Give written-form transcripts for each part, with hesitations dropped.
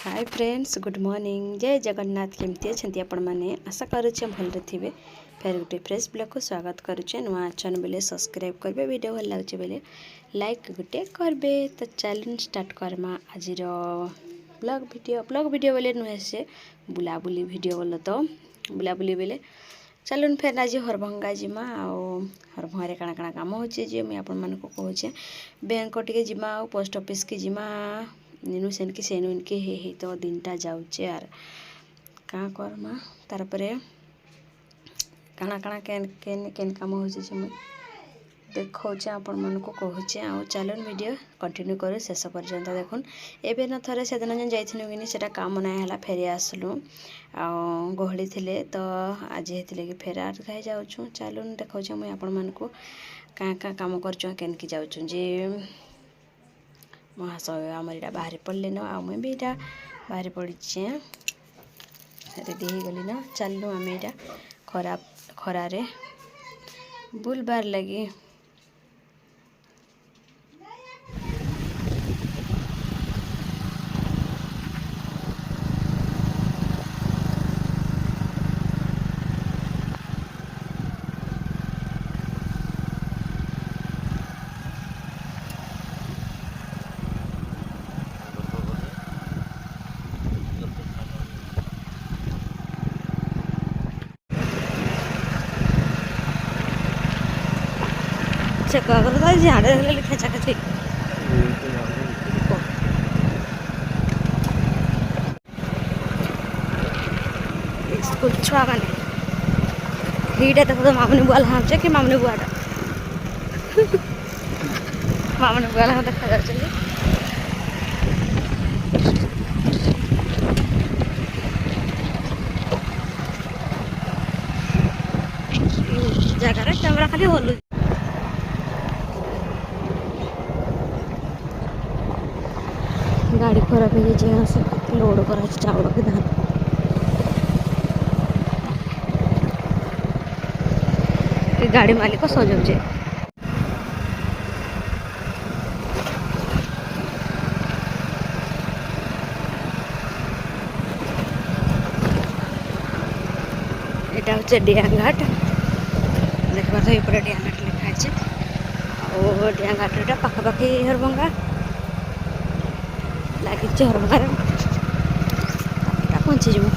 hi friends good morning जय जगन्नाथ केमती अच्छा आपण मैंने आशा करुचे भलरे थे फेर गोटे फ्रेश ब्लॉग को स्वागत करुचे नुआ अच्छन बेले सब्सक्राइब करबे वीडियो भल लगे बेले लाइक गोटे करबे तो चैलेंज स्टार्ट करमा आज ब्लॉग वीडियो बेले नुहे से बुलाबुली वीडियो बोल तो बुलाबुली बेले चलुन फेर आज हरभंगा जिमा हरभंगारे काଣା काଣା काम होचे जे मुई आपण मन को कहूचे बैंक टिके जिमा पोस्ट ऑफिस के जिमा निनु सेन की सेनु इनके हे तो दिनटा जाऊचे यार का करमा तार परे काଣା काଣା केन केन केन काम होचे जे मुई देखौचे आपण मन को कहूचे आ चलन वीडियो कंटिन्यू करू शेष पर्यंत देखुन एबे न थरे से दिन जन जाइथिनु किनी सेटा काम नै हला फेरी आसलु आ गहली थिले तो आज हेतिले कि फेर आर खाइ जाउछु चलुन देखौचे मुई आपण मन को का का काम करछु केन की जाउछु जे महाशय आमर इटा बाहर पड़े न आ मुई भी इटा बाहर पड़ी रेडी हो गली न चलनु आम इटा खरारे बुलबार लगी झाड़े खेचा खेची स्कूल छुआ मैंने हीटा देखो तो मामनी बुआ हाँ कि मामनी बुआटा मामनी बुआ देखा जा जगह कैमरा खाली हलु गाड़ी खराब हो जाए यहाँ से लोड करा चावल के धान गाड़ी मालिक सजाऊे यहाँ हूँ डियांघाट देखा तो ये डियांघाट लिखाई और डियांघाटा पाखापाखि हरभंगा लगे हरभंगार पहुँची जाऊ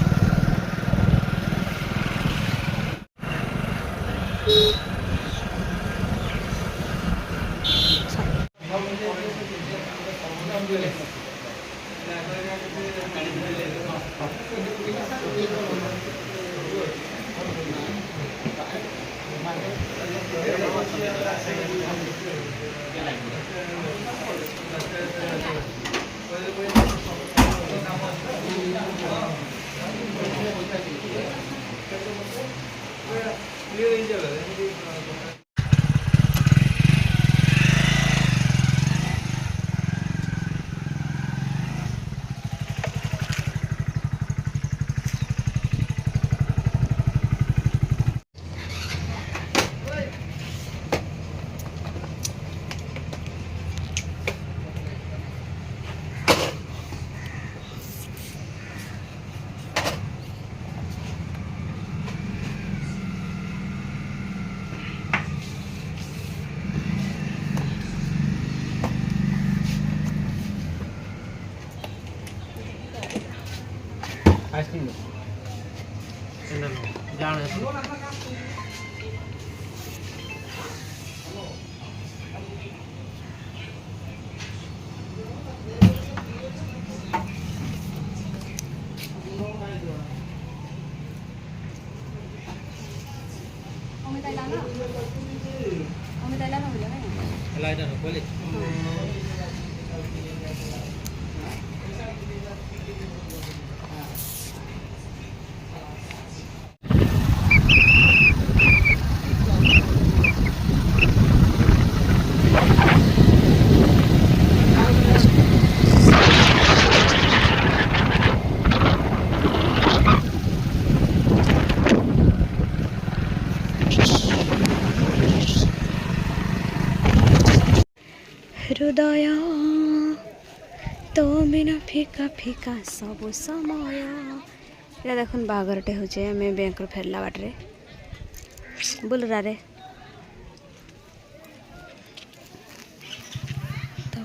बिना फिका फिका सब समय ये देखुन बागरटे होचे हमें बैंक रो फेरला बाटरे बुलरा रे तो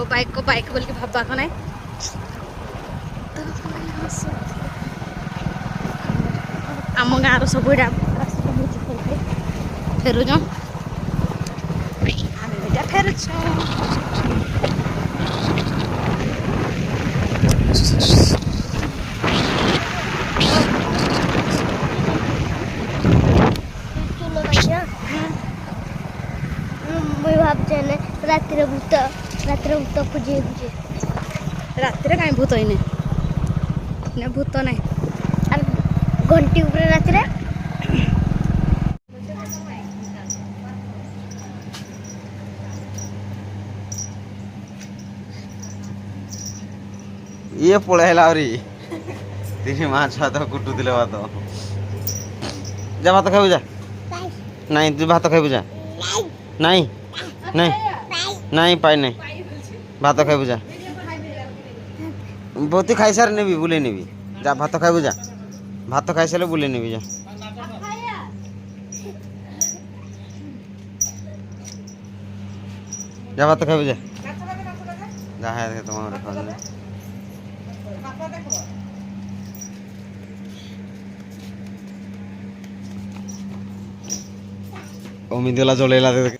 बाइक को बाइक बोल के भाबा को नहीं आम गाँव सब फेरुच फेरुच भावचे रात भूत खोजे खोजे रात कहीं भूत ही नहीं भूत नहीं घंटी ऊपर रात ये पळायला आवरी तिने माछ भात कुटू दिले भात जा भात खाइबू जा नहीं तू भात खाइबू जा नहीं नहीं नहीं पाई नहीं भात खाइबू जा बहुत खाई सारे नेबी बुले नेबी जा भात खाइबू जा भात खाई सारे बुले नेबी जा जा भात खाइबू जा जा है तुम्हारे खाने ओमिदेला जलेला दे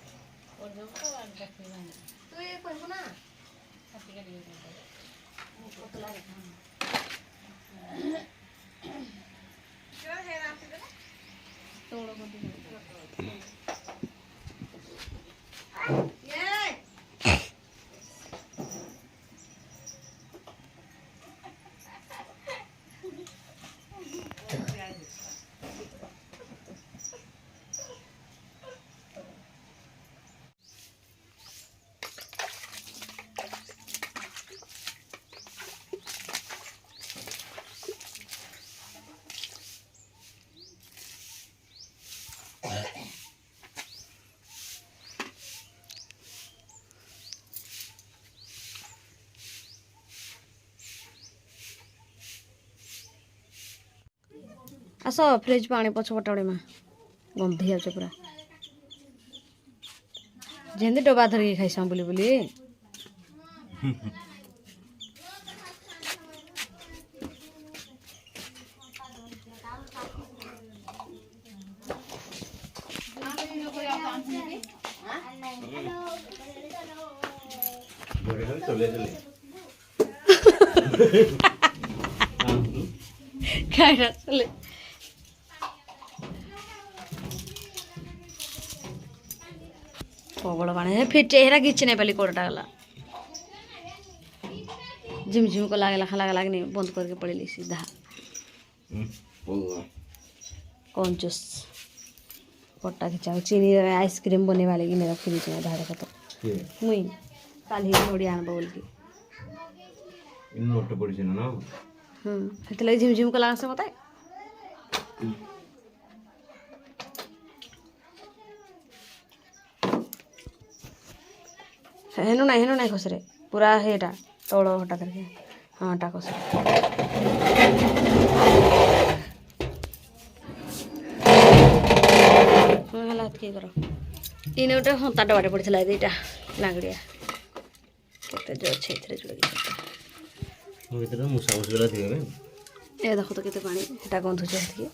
आस फ्रिज पानी पछपटे में गंधी जाऊे पूरा जमी डबा धरिकी खाइस बुली बुली खाना चले प्रबल पानी फिट चेहरा किसी नहीं पाली कोरटा गला झिमझिम को लागला खाला लागनी बंद करके पड़ेली सीधा कौन जूस पट्टा खिंचा चीनी आइसक्रीम बने वाले कि नहीं रखी दीजिए धाड़ को तो मुई କାଲି ନଡ଼ିଆ ଆଣବ ବୋଲିକି ନୋଟ ପଡ଼ିଛି ନା ସେଥିଲାଗି ଝିମଝିମ କଲା ଆସେ ମତେ ହେନୁ ନାଇଁ ଖସରେ ପୁରା ହେଇଟା ତଳ ହଟା ଧରିକି ହଁ ଟା ଖସରେ ହେଲା କିଏ କର ଇନେ ଗୋଟେ ହନ୍ତା ଡବାଟେ ପଡ଼ିଥିଲା ଦୁଇଟା ଲାଙ୍ଗଡ଼ିଆ କେତେ ଯେ ଅଛି ଏଥିରେ ଯୋଡ଼ିକି ମୂଷା ମୁଷିଲା ଥିବେ ଏ ଦେଖ ତ କେତେ ପାଣି ସେଟା ଗନ୍ଧୁଛି ସେତିକି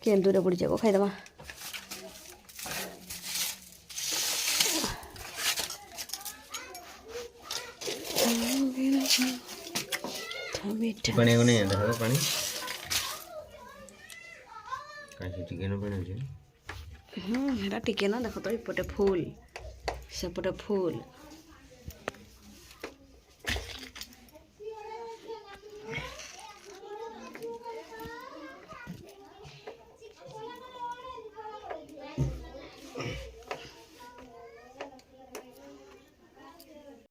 କେନ୍ଦୁରେ ପଡ଼ିଯିବ ଖାଇଦେବା ପାଣି ଆଗ ନେଇ ଦେଖ ପାଣି କାହିଁ ଟିକେ ନା ପାଣି ଅଛି ହେଟା ଟିକେ ନା ଦେଖ ତ ଏପଟେ ଫୁଲ ସେପଟେ ଫୁଲ